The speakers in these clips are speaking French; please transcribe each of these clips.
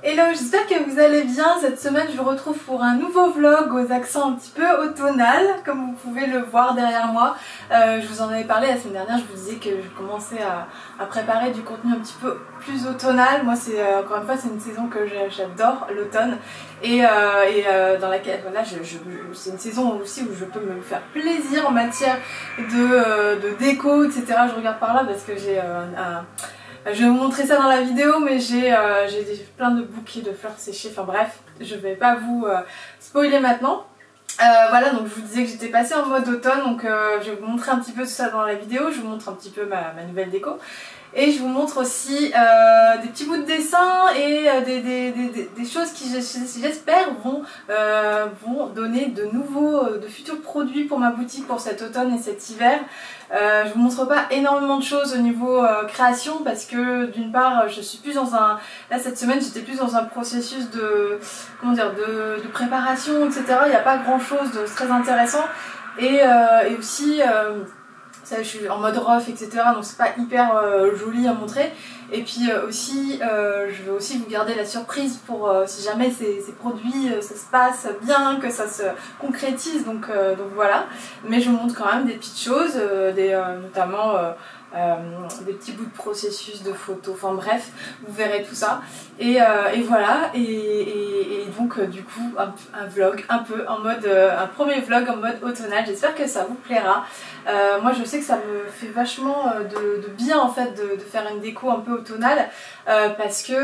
Hello, j'espère que vous allez bien. Cette semaine je vous retrouve pour un nouveau vlog aux accents un petit peu automnal, comme vous pouvez le voir derrière moi. Je vous en avais parlé la semaine dernière, je vous disais que je commençais à préparer du contenu un petit peu plus automnal. Moi c'est encore une fois c'est une saison que j'adore, l'automne, et dans laquelle voilà, c'est une saison aussi où je peux me faire plaisir en matière de déco, etc. Je regarde par là parce que j'ai je vais vous montrer ça dans la vidéo, mais j'ai plein de bouquets de fleurs séchées, enfin bref, je vais pas vous spoiler maintenant. Voilà, donc je vous disais que j'étais passée en mode automne, donc je vais vous montrer un petit peu tout ça dans la vidéo, je vous montre un petit peu ma nouvelle déco. Et je vous montre aussi des petits bouts de dessin et des choses qui j'espère vont donner de futurs produits pour ma boutique pour cet automne et cet hiver. Je vous montre pas énormément de choses au niveau création parce que d'une part je suis plus dans un... Là cette semaine j'étais plus dans un processus de... Comment dire, de préparation, etc. Il n'y a pas grand chose de très intéressant et aussi... ça, je suis en mode rough, etc. Donc c'est pas hyper joli à montrer. Et puis aussi, je vais aussi vous garder la surprise pour si jamais ces produits ça se passe bien, que ça se concrétise. Donc voilà. Mais je vous montre quand même des petites choses, notamment des petits bouts de processus de photos. Enfin bref, vous verrez tout ça. Et voilà. Et donc du coup un vlog un peu en mode un premier vlog en mode automnal. J'espère que ça vous plaira. Moi je sais que ça me fait vachement de bien en fait de faire une déco un peu automnale parce que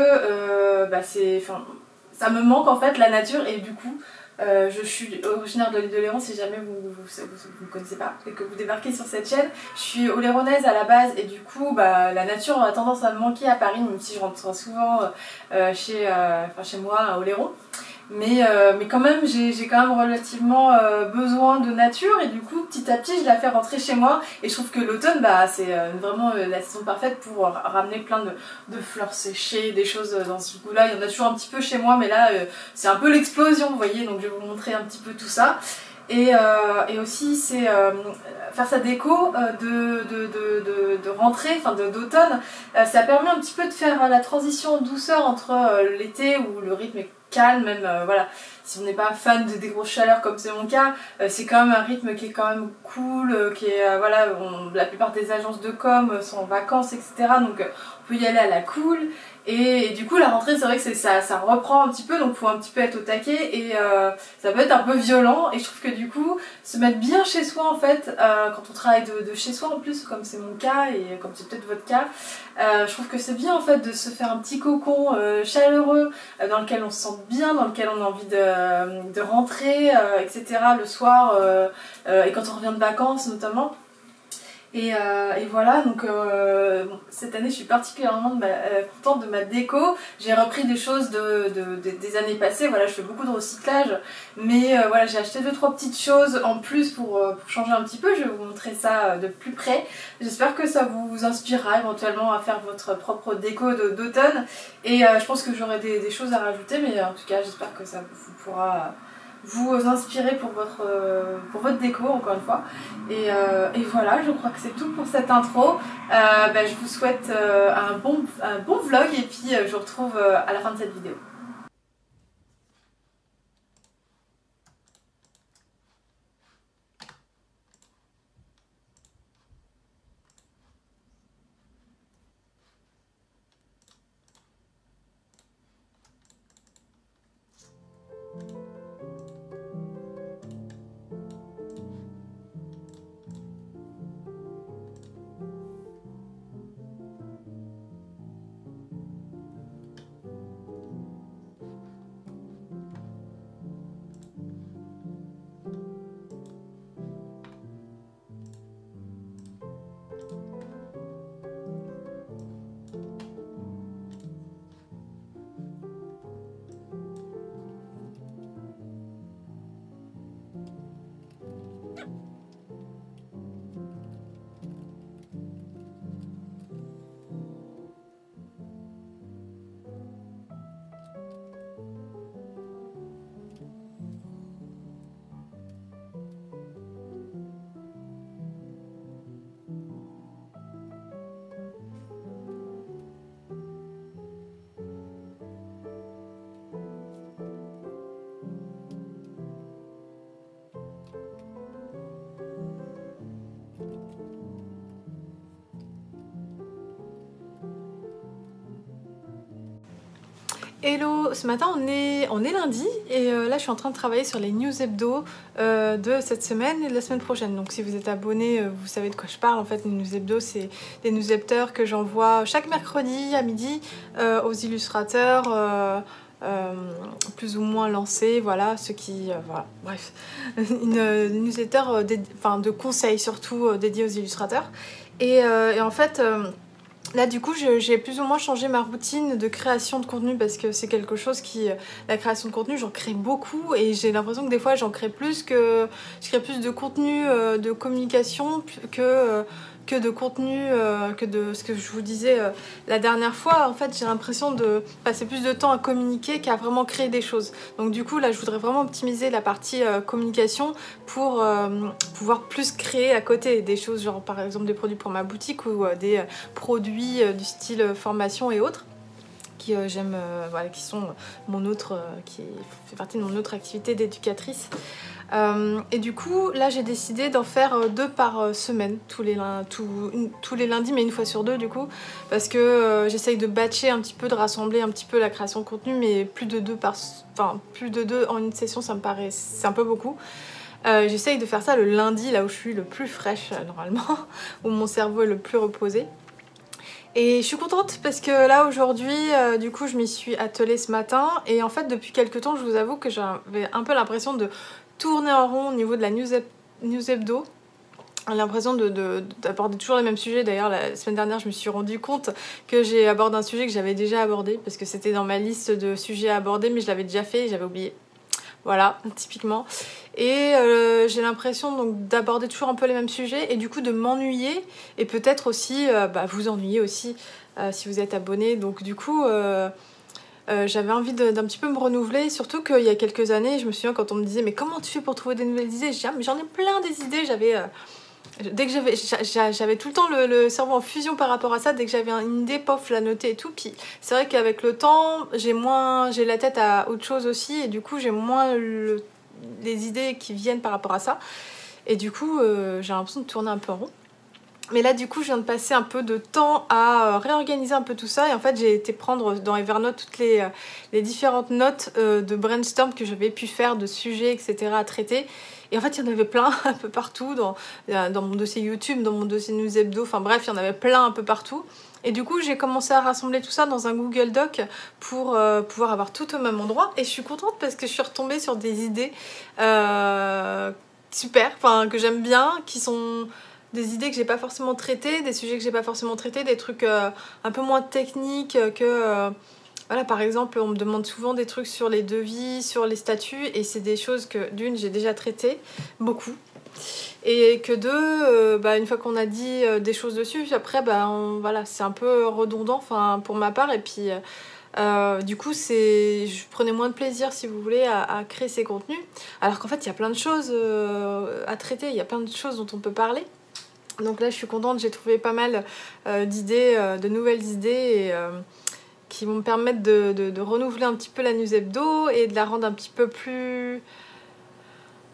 ça me manque en fait la nature et du coup je suis originaire de l'île de Léron si jamais vous ne connaissez pas et que vous débarquez sur cette chaîne. Je suis oléronaise à la base et du coup la nature a tendance à me manquer à Paris, même si je rentre souvent chez moi à Oléron. Mais quand même j'ai quand même relativement besoin de nature et du coup petit à petit je la fais rentrer chez moi et je trouve que l'automne c'est vraiment la saison parfaite pour ramener plein de fleurs séchées, des choses dans ce goût là. Il y en a toujours un petit peu chez moi mais là c'est un peu l'explosion, vous voyez, donc je vais vous montrer un petit peu tout ça. Et aussi c'est faire sa déco de rentrée, enfin d'automne, ça permet un petit peu de faire la transition en douceur entre l'été où le rythme est calme, même voilà, si on n'est pas fan des grosses chaleurs comme c'est mon cas, c'est quand même un rythme qui est quand même cool, qui est voilà, la plupart des agences de com sont en vacances, etc. Donc on peut y aller à la cool. Et du coup la rentrée c'est vrai que ça reprend un petit peu, donc il faut un petit peu être au taquet et ça peut être un peu violent et je trouve que du coup se mettre bien chez soi en fait quand on travaille de chez soi en plus comme c'est mon cas et comme c'est peut-être votre cas, je trouve que c'est bien en fait de se faire un petit cocon chaleureux dans lequel on se sent bien, dans lequel on a envie de rentrer, etc. le soir et quand on revient de vacances notamment. Et voilà, donc bon, cette année je suis particulièrement contente de ma déco. J'ai repris des choses des années passées, voilà, je fais beaucoup de recyclage, mais voilà, j'ai acheté 2-3 petites choses en plus pour changer un petit peu. Je vais vous montrer ça de plus près. J'espère que ça vous inspirera éventuellement à faire votre propre déco d'automne et je pense que j'aurai des choses à rajouter, mais en tout cas j'espère que ça vous pourra vous inspirer pour votre déco encore une fois. Et voilà, je crois que c'est tout pour cette intro. Je vous souhaite un bon vlog et puis je vous retrouve à la fin de cette vidéo. Hello, ce matin on est lundi et là je suis en train de travailler sur les news hebdo de cette semaine et de la semaine prochaine. Donc si vous êtes abonné, vous savez de quoi je parle. En fait, les news hebdo, c'est des newsletters que j'envoie chaque mercredi à midi aux illustrateurs plus ou moins lancés, voilà, ceux qui... voilà, bref. Une newsletter de conseils surtout dédiée aux illustrateurs. Et en fait... Là, du coup, j'ai plus ou moins changé ma routine de création de contenu parce que c'est quelque chose qui... La création de contenu, j'en crée beaucoup et j'ai l'impression que des fois, j'en crée plus que... Je crée plus de contenu de communication que de contenu, que de ce que je vous disais la dernière fois. En fait, j'ai l'impression de passer plus de temps à communiquer qu'à vraiment créer des choses. Donc du coup, là, je voudrais vraiment optimiser la partie communication pour pouvoir plus créer à côté des choses, genre par exemple des produits pour ma boutique ou des produits du style formation et autres qui j'aime, voilà, qui sont mon autre, qui fait partie de mon autre activité d'éducatrice. Et du coup, là, j'ai décidé d'en faire 2 par semaine, tous les lundis, mais une fois sur 2 du coup, parce que j'essaye de batcher un petit peu, de rassembler un petit peu la création de contenu, mais plus de 2 en une session, ça me paraît, c'est un peu beaucoup. J'essaye de faire ça le lundi, là où je suis le plus fraîche normalement, où mon cerveau est le plus reposé. Et je suis contente parce que là aujourd'hui, du coup, je m'y suis attelée ce matin. Et en fait, depuis quelques temps, je vous avoue que j'avais un peu l'impression de tourner en rond au niveau de la news hebdo. L'impression d'aborder toujours les mêmes sujets. D'ailleurs, la semaine dernière, je me suis rendu compte que j'ai abordé un sujet que j'avais déjà abordé parce que c'était dans ma liste de sujets à aborder, mais je l'avais déjà fait et j'avais oublié. Voilà, typiquement. Et j'ai l'impression donc d'aborder toujours un peu les mêmes sujets et du coup de m'ennuyer et peut-être aussi vous ennuyer aussi si vous êtes abonné. Donc du coup j'avais envie d'un petit peu me renouveler, surtout qu'il y a quelques années, je me souviens quand on me disait mais comment tu fais pour trouver des nouvelles idées, je disais mais j'en ai plein des idées, dès que j'avais tout le temps le cerveau en fusion par rapport à ça, dès que j'avais une idée, pof, je la notais et tout. Puis c'est vrai qu'avec le temps, j'ai la tête à autre chose aussi et du coup j'ai moins les idées qui viennent par rapport à ça. Et du coup j'ai l'impression de tourner un peu en rond. Mais là du coup je viens de passer un peu de temps à réorganiser un peu tout ça et en fait j'ai été prendre dans Evernote toutes les différentes notes de brainstorm que j'avais pu faire de sujets etc à traiter. Et en fait, il y en avait plein un peu partout, dans mon dossier YouTube, dans mon dossier News Hebdo, enfin bref, il y en avait plein un peu partout. Et du coup, j'ai commencé à rassembler tout ça dans un Google Doc pour pouvoir avoir tout au même endroit. Et je suis contente parce que je suis retombée sur des idées super, enfin que j'aime bien, qui sont des idées que j'ai pas forcément traitées, des sujets que j'ai pas forcément traités, des trucs un peu moins techniques que... Voilà, par exemple, on me demande souvent des trucs sur les devis, sur les statuts, et c'est des choses que, d'une, j'ai déjà traitées, beaucoup, et que deux, une fois qu'on a dit des choses dessus, après, voilà, c'est un peu redondant, pour ma part, et puis, du coup, je prenais moins de plaisir, si vous voulez, à créer ces contenus, alors qu'en fait, il y a plein de choses à traiter, il y a plein de choses dont on peut parler. Donc là, je suis contente, j'ai trouvé pas mal d'idées, de nouvelles idées, et... qui vont me permettre de renouveler un petit peu la news hebdo et de la rendre un petit peu plus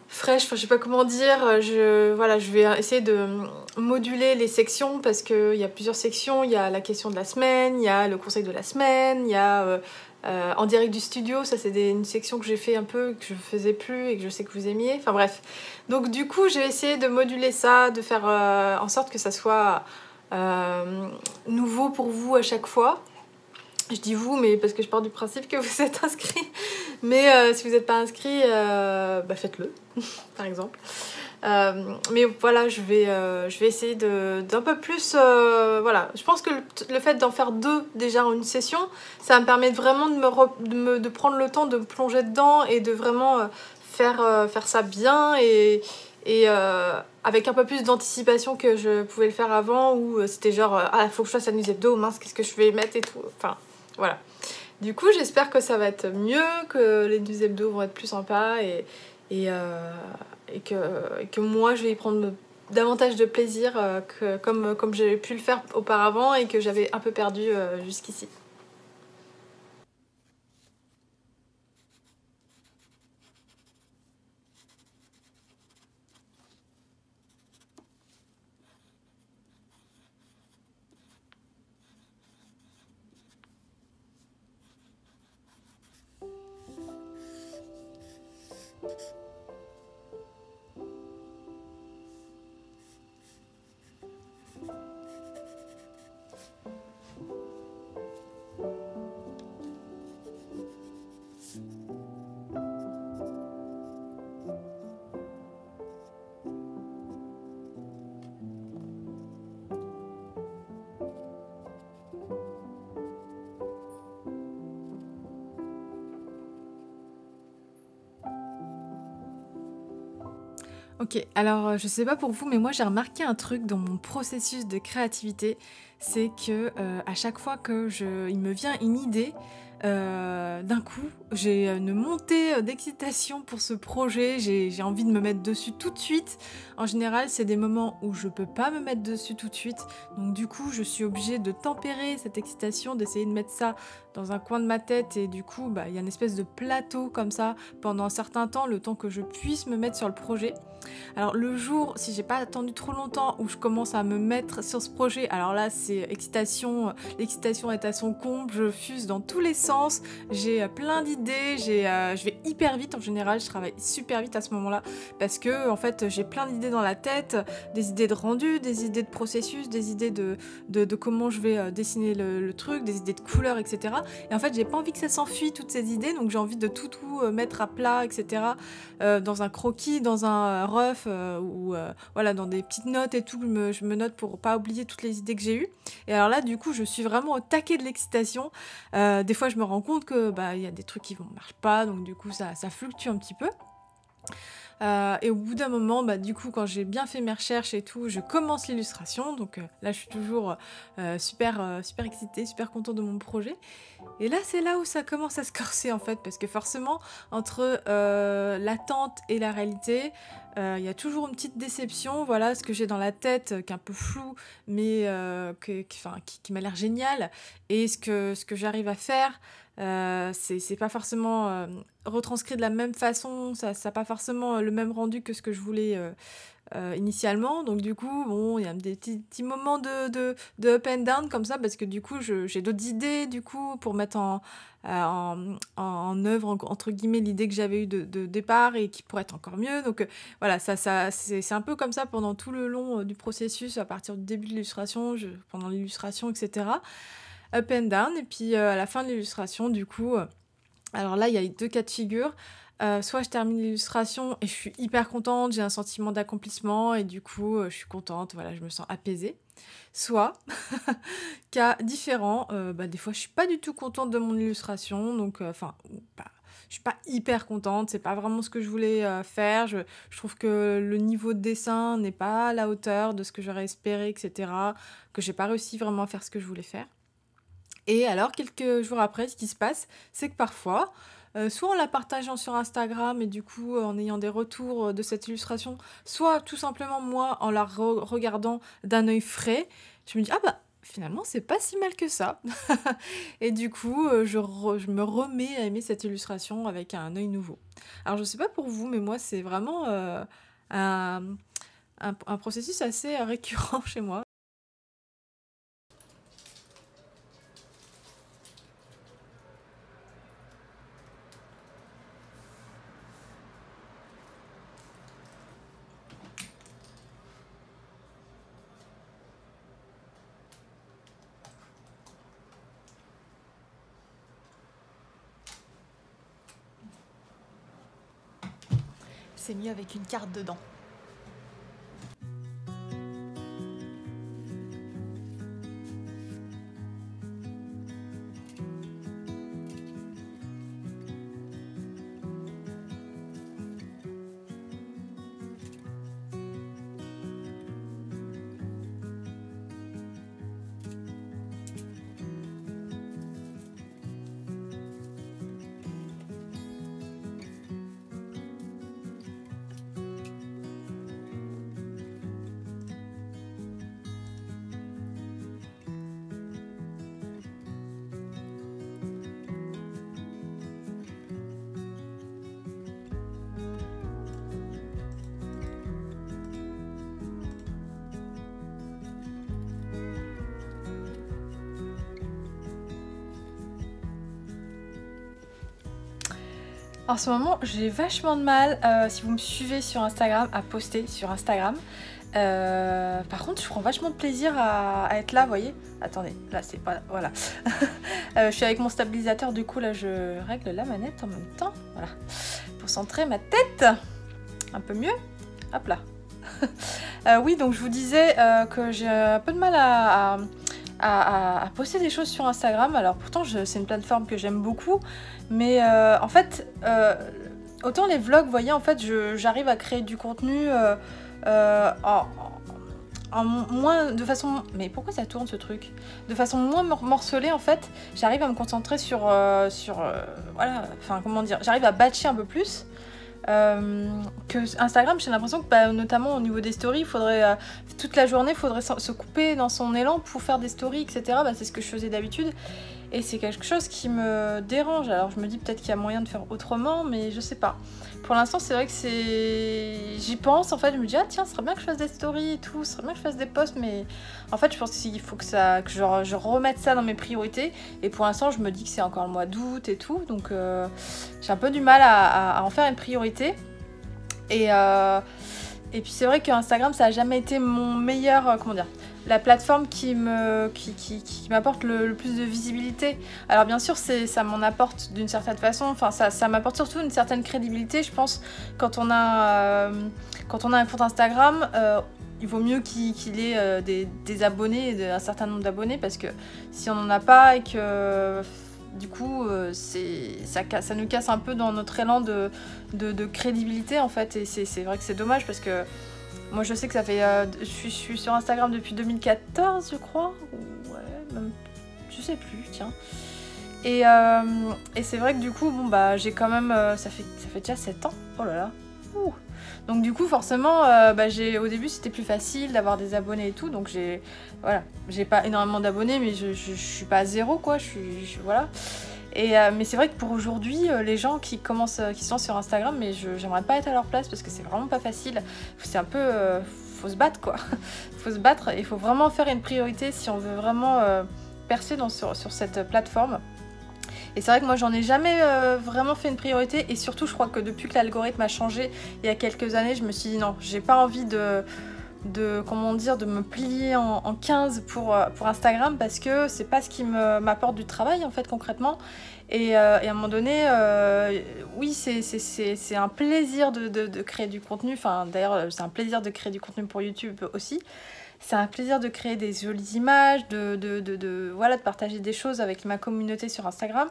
fraîche, enfin je sais pas comment dire, je vais essayer de moduler les sections parce qu'il y a plusieurs sections, il y a la question de la semaine, il y a le conseil de la semaine, il y a en direct du studio, ça c'est une section que j'ai fait un peu, que je faisais plus et que je sais que vous aimiez, enfin bref. Donc du coup j'ai essayé de moduler ça, de faire en sorte que ça soit nouveau pour vous à chaque fois. Je dis vous, mais parce que je pars du principe que vous êtes inscrits. Mais si vous n'êtes pas inscrit, faites-le, par exemple. Mais voilà, je vais essayer d'un peu plus... voilà, je pense que le fait d'en faire 2 déjà en une session, ça me permet vraiment de prendre le temps de me plonger dedans et de vraiment faire ça bien et avec un peu plus d'anticipation que je pouvais le faire avant où c'était genre faut que je fasse la news hebdo, mince, qu'est-ce que je vais mettre et tout. Enfin, voilà. Du coup, j'espère que ça va être mieux, que les news hebdo vont être plus sympas et que moi, je vais y prendre davantage de plaisir comme j'ai pu le faire auparavant et que j'avais un peu perdu jusqu'ici. Ok, alors je sais pas pour vous, mais moi j'ai remarqué un truc dans mon processus de créativité, c'est que à chaque fois il me vient une idée, d'un coup j'ai une montée d'excitation pour ce projet, j'ai envie de me mettre dessus tout de suite. En général, c'est des moments où je peux pas me mettre dessus tout de suite, donc du coup je suis obligée de tempérer cette excitation, d'essayer de mettre ça dans un coin de ma tête et du coup bah, il y a une espèce de plateau comme ça pendant un certain temps, le temps que je puisse me mettre sur le projet. Alors le jour, si j'ai pas attendu trop longtemps, où je commence à me mettre sur ce projet, alors là c'est excitation, l'excitation est à son comble, je fuse dans tous les sens, j'ai plein d'idées, je vais hyper vite en général, je travaille super vite à ce moment-là, parce que en fait j'ai plein d'idées dans la tête, des idées de rendu, des idées de processus, des idées de comment je vais dessiner le truc, des idées de couleurs, etc. Et en fait j'ai pas envie que ça s'enfuit toutes ces idées, donc j'ai envie de tout mettre à plat, etc. Dans un croquis, dans un rough ou voilà, dans des petites notes et tout, je me note pour pas oublier toutes les idées que j'ai eues. Et alors là, du coup, je suis vraiment au taquet de l'excitation. Des fois, je me rends compte que bah il y a des trucs qui ne marchent pas, donc du coup, ça fluctue un petit peu. Et au bout d'un moment, bah, du coup, quand j'ai bien fait mes recherches et tout, je commence l'illustration. Donc là, je suis toujours super excitée, super contente de mon projet. Et là, c'est là où ça commence à se corser en fait, parce que forcément, entre l'attente et la réalité, il y a toujours une petite déception. Voilà, ce que j'ai dans la tête, qui est un peu flou, mais qui m'a l'air génial, et ce que j'arrive à faire, c'est pas forcément retranscrit de la même façon, ça n'a pas forcément le même rendu que ce que je voulais initialement. Donc du coup, bon, il y a des petits moments de up and down comme ça, parce que du coup, j'ai d'autres idées du coup pour mettre en œuvre, entre guillemets, l'idée que j'avais eue de départ et qui pourrait être encore mieux. Donc voilà, c'est un peu comme ça pendant tout le long du processus, à partir du début de l'illustration, pendant l'illustration, etc. Up and down, et puis à la fin de l'illustration, du coup, alors là, il y a 2 cas de figure. Soit je termine l'illustration et je suis hyper contente, j'ai un sentiment d'accomplissement et du coup, je suis contente, voilà, je me sens apaisée. Soit, cas différent, bah, des fois je suis pas du tout contente de mon illustration, donc je suis pas hyper contente, c'est pas vraiment ce que je voulais faire, je trouve que le niveau de dessin n'est pas à la hauteur de ce que j'aurais espéré, etc., que j'ai pas réussi vraiment à faire ce que je voulais faire. Et alors, quelques jours après, ce qui se passe, c'est que parfois, soit en la partageant sur Instagram et du coup en ayant des retours de cette illustration, soit tout simplement moi en la regardant d'un œil frais, je me dis ah bah finalement c'est pas si mal que ça. Et du coup je me remets à aimer cette illustration avec un œil nouveau. Alors je sais pas pour vous, mais moi c'est vraiment un, un processus assez récurrent chez moi. C'est mieux avec une carte dedans. En ce moment, j'ai vachement de mal, si vous me suivez sur Instagram, à poster sur Instagram. Par contre, je prends vachement de plaisir à être là, vous voyez. Attendez, là c'est pas... Voilà. Je suis avec mon stabilisateur, du coup là je règle la manette en même temps. Voilà. Pour centrer ma tête. Un peu mieux. Hop là. Oui, donc je vous disais que j'ai un peu de mal à poster des choses sur Instagram. Alors pourtant c'est une plateforme que j'aime beaucoup, mais en fait autant les vlogs, vous voyez, en fait j'arrive à créer du contenu en moins de façon... Mais pourquoi ça tourne ce truc? De façon moins morcelée, en fait, j'arrive à me concentrer sur voilà, enfin comment dire, j'arrive à batcher un peu plus. Que Instagram, j'ai l'impression que notamment au niveau des stories, il faudrait toute la journée, il faudrait se couper dans son élan pour faire des stories, etc. C'est ce que je faisais d'habitude et c'est quelque chose qui me dérange. Alors je me dis peut-être qu'il y a moyen de faire autrement, mais je sais pas. Pour l'instant, c'est vrai que j'y pense, en fait, je me dis ah tiens, ce serait bien que je fasse des stories et tout, ce serait bien que je fasse des posts, mais en fait je pense qu'il faut que je remette ça dans mes priorités, et pour l'instant je me dis que c'est encore le mois d'août et tout, donc j'ai un peu du mal à en faire une priorité. Et puis c'est vrai que Instagram, ça a jamais été mon meilleur, comment dire, la plateforme qui m'apporte le plus de visibilité. Alors bien sûr, ça m'en apporte d'une certaine façon, enfin ça m'apporte surtout une certaine crédibilité, je pense, quand on a un compte Instagram. Il vaut mieux qu'il ait des abonnés, un certain nombre d'abonnés, parce que si on n'en a pas et que du coup ça nous casse un peu dans notre élan de crédibilité, en fait, et c'est vrai que c'est dommage, parce que moi je sais que ça fait je suis sur Instagram depuis 2014, je crois, ouais, même, je sais plus, tiens, et c'est vrai que du coup bon j'ai quand même ça fait déjà 7 ans, oh là là. Ouh. Donc du coup forcément au début c'était plus facile d'avoir des abonnés et tout, donc j'ai pas énormément d'abonnés, mais je suis pas à zéro, quoi, voilà. Et mais c'est vrai que pour aujourd'hui, les gens qui sont sur Instagram, mais j'aimerais pas être à leur place, parce que c'est vraiment pas facile. C'est un peu faut se battre, quoi. Faut se battre, et il faut vraiment faire une priorité si on veut vraiment percer sur cette plateforme. Et c'est vrai que moi j'en ai jamais vraiment fait une priorité, et surtout je crois que depuis que l'algorithme a changé il y a quelques années, je me suis dit non, j'ai pas envie de me plier en 15 pour Instagram, parce que c'est pas ce qui m'apporte du travail, en fait, concrètement. Et à un moment donné, oui, c'est un plaisir de créer du contenu. Enfin, d'ailleurs, c'est un plaisir de créer du contenu pour YouTube aussi. C'est un plaisir de créer des jolies images, de partager des choses avec ma communauté sur Instagram.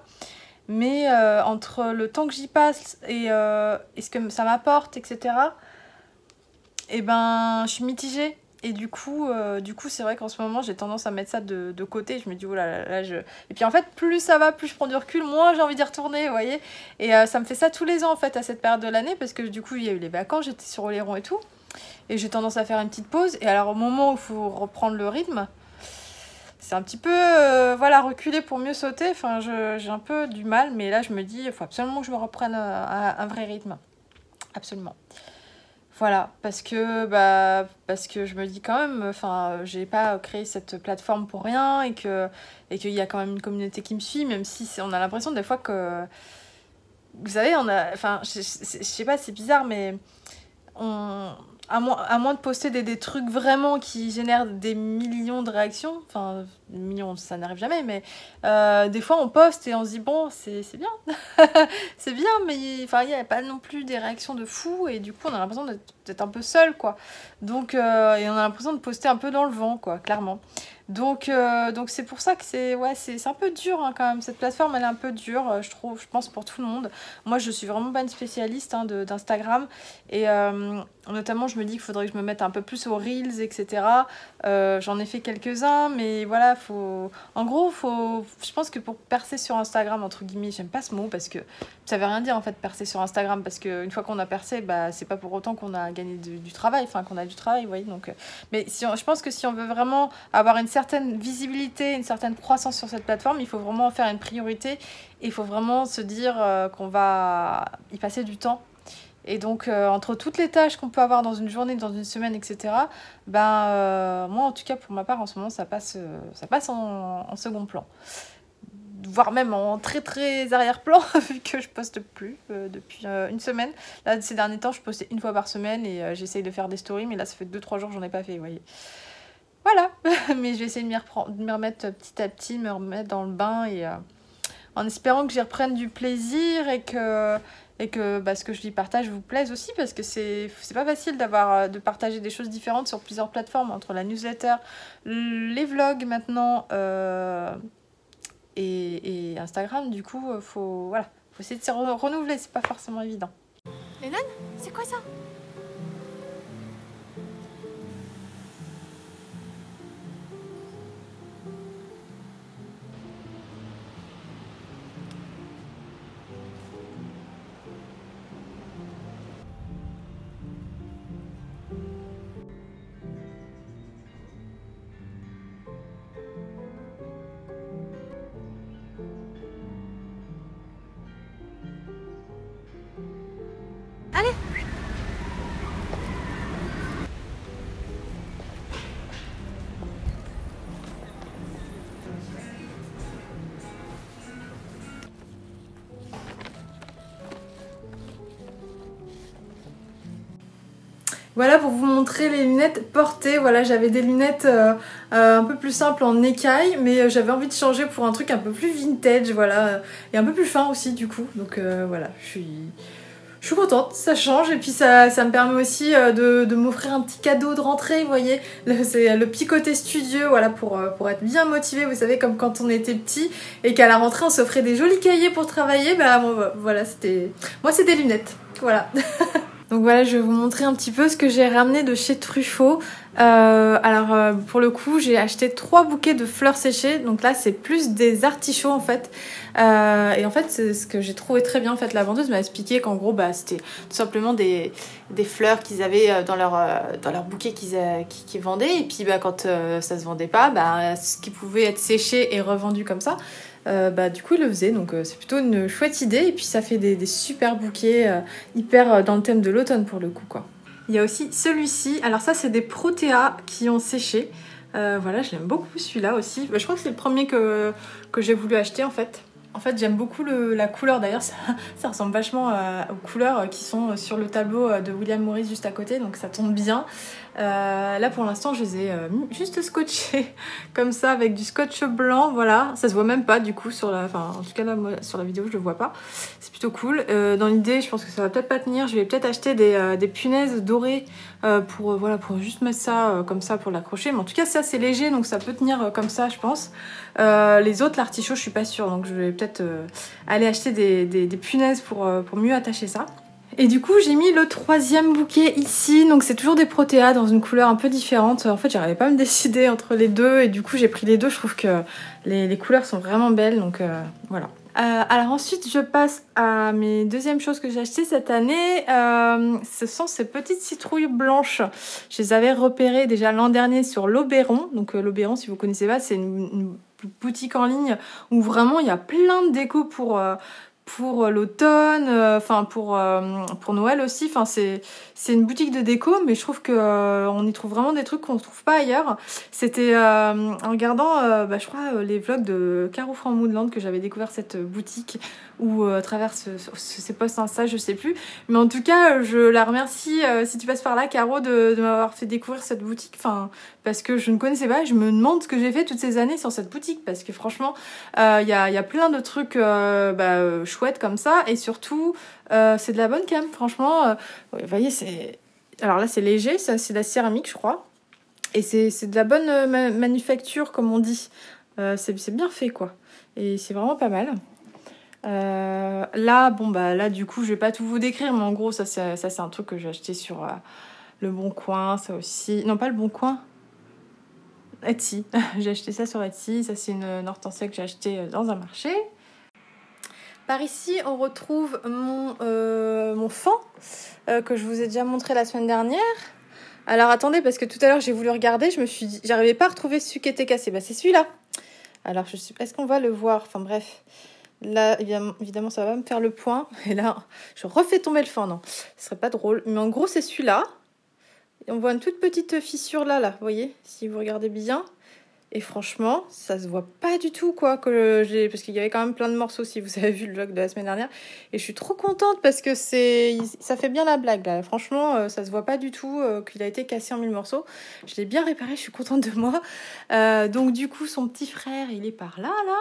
Mais entre le temps que j'y passe et ce que ça m'apporte, etc., et je suis mitigée. Et du coup c'est vrai qu'en ce moment j'ai tendance à mettre ça de côté. Je me dis oh là là, et puis en fait plus ça va, plus je prends du recul, moins j'ai envie d'y retourner, vous voyez. Et ça me fait ça tous les ans, en fait, à cette période de l'année, parce que du coup il y a eu les vacances, j'étais sur Oléron et tout, et j'ai tendance à faire une petite pause. Et alors au moment où il faut reprendre le rythme, c'est un petit peu reculer pour mieux sauter. Enfin, j'ai un peu du mal, mais là je me dis il faut absolument que je me reprenne un vrai rythme, absolument. Voilà, parce que je me dis quand même, enfin, j'ai pas créé cette plateforme pour rien, et qu'il y a quand même une communauté qui me suit, même si on a l'impression des fois que, vous savez, enfin, je sais pas, c'est bizarre, mais à moins de poster des trucs vraiment qui génèrent des millions de réactions, enfin, des millions, ça n'arrive jamais, mais des fois on poste et on se dit bon, c'est bien, c'est bien, mais enfin, il n'y a pas non plus des réactions de fou, et du coup on a l'impression d'être un peu seul, quoi. Donc, et on a l'impression de poster un peu dans le vent, quoi, clairement. Donc c'est pour ça que c'est un peu dur, hein, quand même. Cette plateforme, elle est un peu dure, je pense, pour tout le monde. Moi je suis vraiment pas une spécialiste, hein, d'Instagram, et notamment je me dis qu'il faudrait que je me mette un peu plus aux Reels, etc. J'en ai fait quelques-uns, mais voilà, en gros, je pense que pour percer sur Instagram, entre guillemets, j'aime pas ce mot, parce que ça veut rien dire, en fait, percer sur Instagram, parce qu'une fois qu'on a percé, c'est pas pour autant qu'on a gagné du travail, enfin qu'on a du travail, vous voyez. Donc, mais je pense que si on veut vraiment avoir une certaine visibilité, une certaine croissance sur cette plateforme, il faut vraiment en faire une priorité, et il faut vraiment se dire qu'on va y passer du temps. Et donc, entre toutes les tâches qu'on peut avoir dans une journée, dans une semaine, etc., moi, en tout cas, pour ma part, en ce moment, ça passe en second plan. voire même en très très arrière-plan, vu que je poste plus depuis une semaine. Là, ces derniers temps, je postais une fois par semaine et j'essaye de faire des stories, mais là, ça fait 2-3 jours que j'en ai pas fait, vous voyez. Voilà, mais je vais essayer de m'y remettre petit à petit, me remettre dans le bain et en espérant que j'y reprenne du plaisir et que ce que je lui partage vous plaise aussi, parce que c'est pas facile de partager des choses différentes sur plusieurs plateformes, entre la newsletter, les vlogs maintenant et Instagram. Du coup, faut essayer de se renouveler, c'est pas forcément évident. Lennon, c'est quoi ça? Allez! Voilà pour vous montrer les lunettes portées. Voilà, j'avais des lunettes un peu plus simples en écaille, mais j'avais envie de changer pour un truc un peu plus vintage, voilà, et un peu plus fin aussi du coup. Donc voilà, je suis contente, ça change et puis ça me permet aussi de m'offrir un petit cadeau de rentrée, vous voyez. C'est le petit côté studieux, voilà, pour être bien motivé, vous savez, comme quand on était petit et qu'à la rentrée on s'offrait des jolis cahiers pour travailler, bah bon, voilà, moi c'est des lunettes, voilà. Donc voilà, je vais vous montrer un petit peu ce que j'ai ramené de chez Truffaut. Pour le coup, j'ai acheté 3 bouquets de fleurs séchées. Donc là, c'est plus des artichauts en fait. Et en fait, c'est ce que j'ai trouvé très bien. En fait, la vendeuse m'a expliqué qu'en gros, c'était tout simplement des fleurs qu'ils avaient dans leur bouquet qu'ils vendaient. Et puis quand ça se vendait pas, ce qui pouvait être séché et revendu comme ça, du coup, ils le faisaient. Donc c'est plutôt une chouette idée. Et puis ça fait des super bouquets hyper dans le thème de l'automne pour le coup, quoi. Il y a aussi celui-ci. Alors ça, c'est des protéas qui ont séché. Voilà, je l'aime beaucoup celui-là aussi. Je crois que c'est le premier que j'ai voulu acheter en fait. En fait, j'aime beaucoup la couleur. D'ailleurs, ça ressemble vachement aux couleurs qui sont sur le tableau de William Morris juste à côté. Donc ça tombe bien. Là, pour l'instant, je les ai juste scotchés comme ça avec du scotch blanc. Voilà, ça se voit même pas du coup en tout cas là, moi, sur la vidéo, je le vois pas. C'est plutôt cool. Dans l'idée, je pense que ça va peut-être pas tenir. Je vais peut-être acheter des punaises dorées pour juste mettre ça comme ça pour l'accrocher. Mais en tout cas, ça c'est léger, donc ça peut tenir comme ça, je pense. Les autres, l'artichaut, je suis pas sûre, donc je vais peut-être aller acheter des punaises pour mieux attacher ça. Et du coup, j'ai mis le 3e bouquet ici. Donc, c'est toujours des protéas dans une couleur un peu différente. En fait, j'arrivais pas à me décider entre les deux. Et du coup, j'ai pris les deux. Je trouve que les couleurs sont vraiment belles. Donc, voilà. Alors ensuite, je passe à mes deuxièmes choses que j'ai achetées cette année. Ce sont ces petites citrouilles blanches. Je les avais repérées déjà l'an dernier sur l'Oberon. Donc, l'Oberon, si vous connaissez pas, c'est une boutique en ligne où vraiment, il y a plein de déco pour l'automne, pour Noël aussi. Enfin, c'est une boutique de déco, mais je trouve que on y trouve vraiment des trucs qu'on ne trouve pas ailleurs. C'était en regardant, je crois, les vlogs de Caro from Moodland que j'avais découvert cette boutique, ou à travers ses posts Insta, je sais plus. Mais en tout cas, je la remercie si tu passes par là, Caro, de m'avoir fait découvrir cette boutique. Enfin, parce que je ne connaissais pas. Je me demande ce que j'ai fait toutes ces années sur cette boutique, parce que franchement, il y a plein de trucs chouettes comme ça, et surtout c'est de la bonne cam, franchement. Vous voyez, alors là c'est léger, c'est de la céramique, je crois, et c'est de la bonne manufacture, comme on dit. C'est bien fait, quoi, et c'est vraiment pas mal. Là du coup je vais pas tout vous décrire, mais en gros ça c'est un truc que j'ai acheté sur Le Bon Coin. Ça aussi, non, pas Le Bon Coin, Etsy. J'ai acheté ça sur Etsy. Ça c'est une hortensia que j'ai acheté dans un marché. Par ici, on retrouve mon fan que je vous ai déjà montré la semaine dernière. Alors attendez, parce que tout à l'heure j'ai voulu regarder, je me suis dit, j'arrivais pas à retrouver celui qui était cassé. C'est celui-là. Alors je sais pas, est-ce qu'on va le voir? Enfin bref, là évidemment ça va me faire le point. Et là, je refais tomber le fan. Non, ce serait pas drôle. Mais en gros, c'est celui-là. Et on voit une toute petite fissure là, vous voyez, si vous regardez bien. Et franchement, ça se voit pas du tout, quoi, parce qu'il y avait quand même plein de morceaux, si vous avez vu le vlog de la semaine dernière. Et je suis trop contente parce que ça fait bien la blague, là. Franchement, ça se voit pas du tout qu'il a été cassé en 1000 morceaux. Je l'ai bien réparé, je suis contente de moi. Donc, du coup, son petit frère, il est par là, là.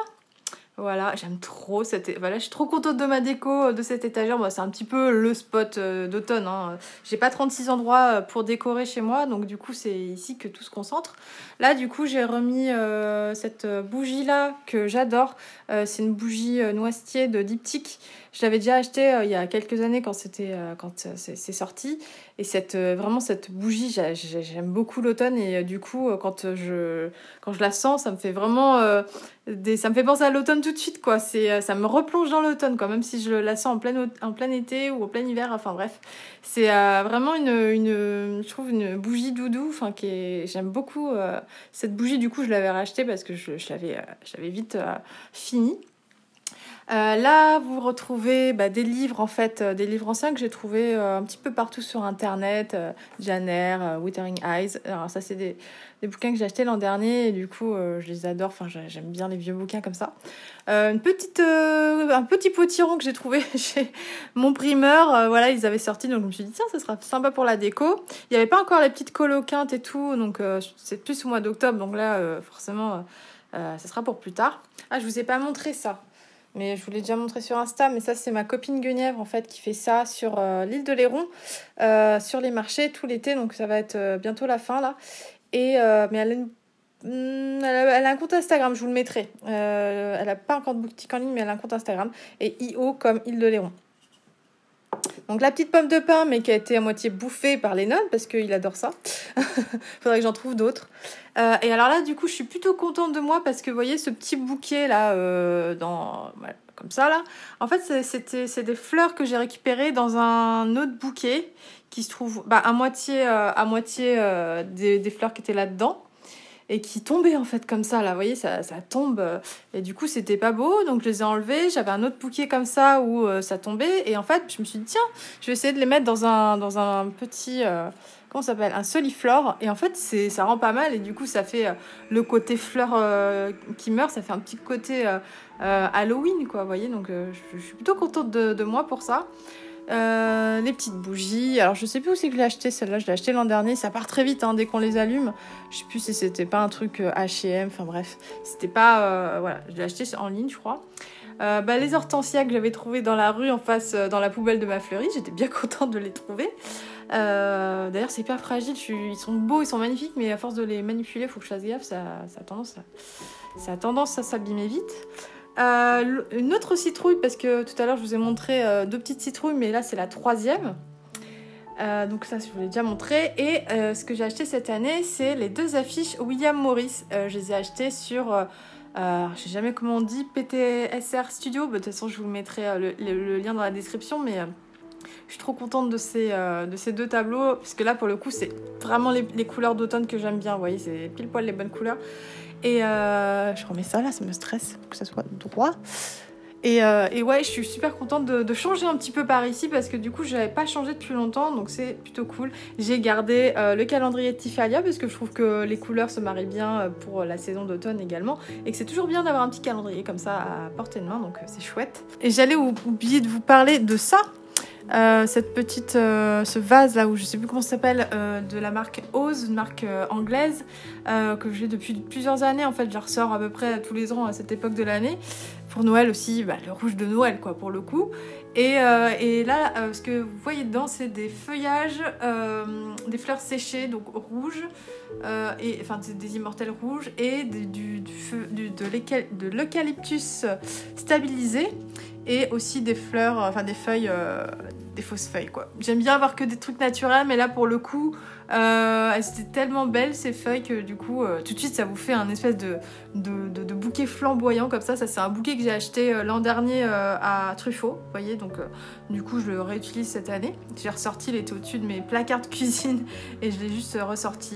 Voilà, j'aime trop voilà, je suis trop contente de ma déco, de cette étagère. Bon, c'est un petit peu le spot d'automne, hein. J'ai pas 36 endroits pour décorer chez moi, donc du coup, c'est ici que tout se concentre. Là, du coup, j'ai remis cette bougie-là que j'adore. C'est une bougie noisetier de Diptyque. Je l'avais déjà achetée il y a quelques années quand c'est sorti. Et vraiment, cette bougie, j'aime beaucoup l'automne. Et du coup, quand je la sens, ça me fait vraiment... ça me fait penser à l'automne tout de suite, quoi. Ça me replonge dans l'automne, quoi. Même si je la sens en plein été ou en plein hiver. Enfin, bref. C'est vraiment je trouve une bougie doudou. Enfin, j'aime beaucoup cette bougie. Du coup, je l'avais rachetée parce que je l'avais vite finie. Là, vous retrouvez des livres, en fait, des livres anciens que j'ai trouvés un petit peu partout sur Internet. Janer, Wuthering Eyes. Alors ça, c'est des bouquins que j'ai achetés l'an dernier et du coup, je les adore. Enfin, j'aime bien les vieux bouquins comme ça. Un petit potiron que j'ai trouvé chez mon primeur. Voilà, ils avaient sorti, donc je me suis dit, tiens, ça sera sympa pour la déco. Il n'y avait pas encore les petites coloquintes et tout, donc c'est plus au mois d'octobre. Donc là, forcément, ça sera pour plus tard. Ah, je vous ai pas montré ça. Mais je vous l'ai déjà montré sur Insta, mais ça c'est ma copine Guenièvre en fait qui fait ça sur l'île de Léron, sur les marchés tout l'été, donc ça va être bientôt la fin là. Et mais elle a un compte Instagram, je vous le mettrai. Elle a pas encore de boutique en ligne, mais elle a un compte Instagram et IO comme île de Léron. Donc la petite pomme de pin, mais qui a été à moitié bouffée par Lennon, parce qu'il adore ça. Faudrait que j'en trouve d'autres. Et alors là, du coup, je suis plutôt contente de moi, parce que vous voyez ce petit bouquet là, voilà, comme ça là. En fait, c'est des fleurs que j'ai récupérées dans un autre bouquet, qui se trouve à moitié des fleurs qui étaient là-dedans. Et qui tombaient en fait comme ça là, vous voyez, ça tombe et du coup c'était pas beau, donc je les ai enlevés. J'avais un autre bouquet comme ça où ça tombait et en fait je me suis dit tiens, je vais essayer de les mettre dans un petit comment ça s'appelle, un soliflore, et en fait ça rend pas mal et du coup ça fait le côté fleur qui meurt, ça fait un petit côté Halloween quoi, vous voyez, donc je suis plutôt contente de moi pour ça. Les petites bougies, alors je sais plus où c'est que je l'ai acheté, celle-là je l'ai acheté l'an dernier, ça part très vite dès qu'on les allume. Je sais plus si c'était pas un truc H&M, enfin bref, c'était pas voilà, je l'ai acheté en ligne je crois. Les hortensias que j'avais trouvées dans la rue en face, dans la poubelle de ma fleurie, j'étais bien contente de les trouver. D'ailleurs c'est hyper fragile, ils sont beaux, ils sont magnifiques, mais à force de les manipuler, il faut que je fasse gaffe, ça a tendance à s'abîmer vite. Une autre citrouille, parce que tout à l'heure je vous ai montré 2 petites citrouilles, mais là c'est la 3e. Donc ça je vous l'ai déjà montré. Et ce que j'ai acheté cette année, c'est les 2 affiches William Morris. Je les ai achetées sur, je sais jamais comment on dit, PTSR Studio. De toute façon je vous mettrai le lien dans la description, mais je suis trop contente de ces 2 tableaux, parce que là pour le coup c'est vraiment les couleurs d'automne que j'aime bien. Vous voyez, c'est pile poil les bonnes couleurs. Et je remets ça là, ça me stresse pour que ça soit droit. Et ouais, je suis super contente de changer un petit peu par ici, parce que du coup j'avais pas changé depuis longtemps, donc c'est plutôt cool. J'ai gardé le calendrier de Tifalia parce que je trouve que les couleurs se marient bien pour la saison d'automne également, et que c'est toujours bien d'avoir un petit calendrier comme ça à portée de main, donc c'est chouette. Et j'allais oublier de vous parler de ça. Ce vase là, où je sais plus comment ça s'appelle, de la marque Oz, une marque anglaise que j'ai depuis plusieurs années. En fait, je la ressors à peu près tous les ans à cette époque de l'année. Pour Noël aussi, le rouge de Noël quoi, pour le coup. Et là, ce que vous voyez dedans, c'est des feuillages, des fleurs séchées, donc rouges, enfin des immortelles rouges, et de l'eucalyptus stabilisé, et aussi des fleurs, enfin des feuilles, des fausses feuilles quoi. J'aime bien avoir que des trucs naturels, mais là pour le coup elles étaient tellement belles ces feuilles que du coup tout de suite ça vous fait un espèce de bouquet flamboyant comme ça. Ça c'est un bouquet que j'ai acheté l'an dernier à Truffaut, vous voyez, donc du coup je le réutilise cette année. J'ai ressorti, il était au-dessus de mes placards de cuisine et je l'ai juste ressorti,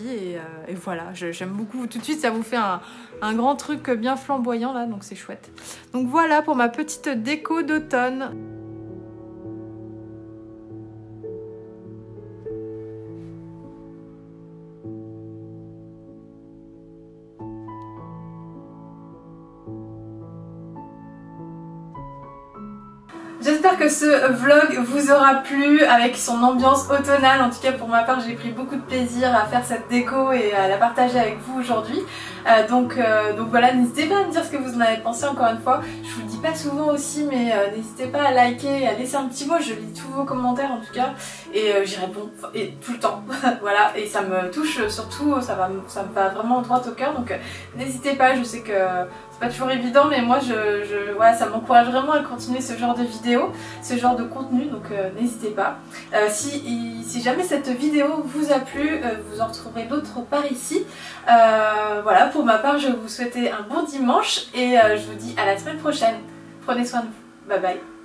et voilà, j'aime beaucoup. Tout de suite ça vous fait un grand truc bien flamboyant là, donc c'est chouette. Donc voilà pour ma petite déco d'automne. J'espère que ce vlog vous aura plu avec son ambiance automnale. En tout cas pour ma part j'ai pris beaucoup de plaisir à faire cette déco et à la partager avec vous aujourd'hui. Donc voilà, n'hésitez pas à me dire ce que vous en avez pensé encore une fois. Je vous le dis pas souvent aussi, mais n'hésitez pas à liker, à laisser un petit mot. Je lis tous vos commentaires en tout cas et j'y réponds tout le temps. Voilà, et ça me touche surtout, ça me va vraiment droit au cœur. Donc n'hésitez pas, je sais que pas toujours évident, mais moi voilà, ça m'encourage vraiment à continuer ce genre de vidéos, ce genre de contenu, donc n'hésitez pas. Si jamais cette vidéo vous a plu, vous en retrouverez d'autres par ici. Voilà, pour ma part je vais vous souhaiter un bon dimanche et je vous dis à la semaine prochaine. Prenez soin de vous, bye bye.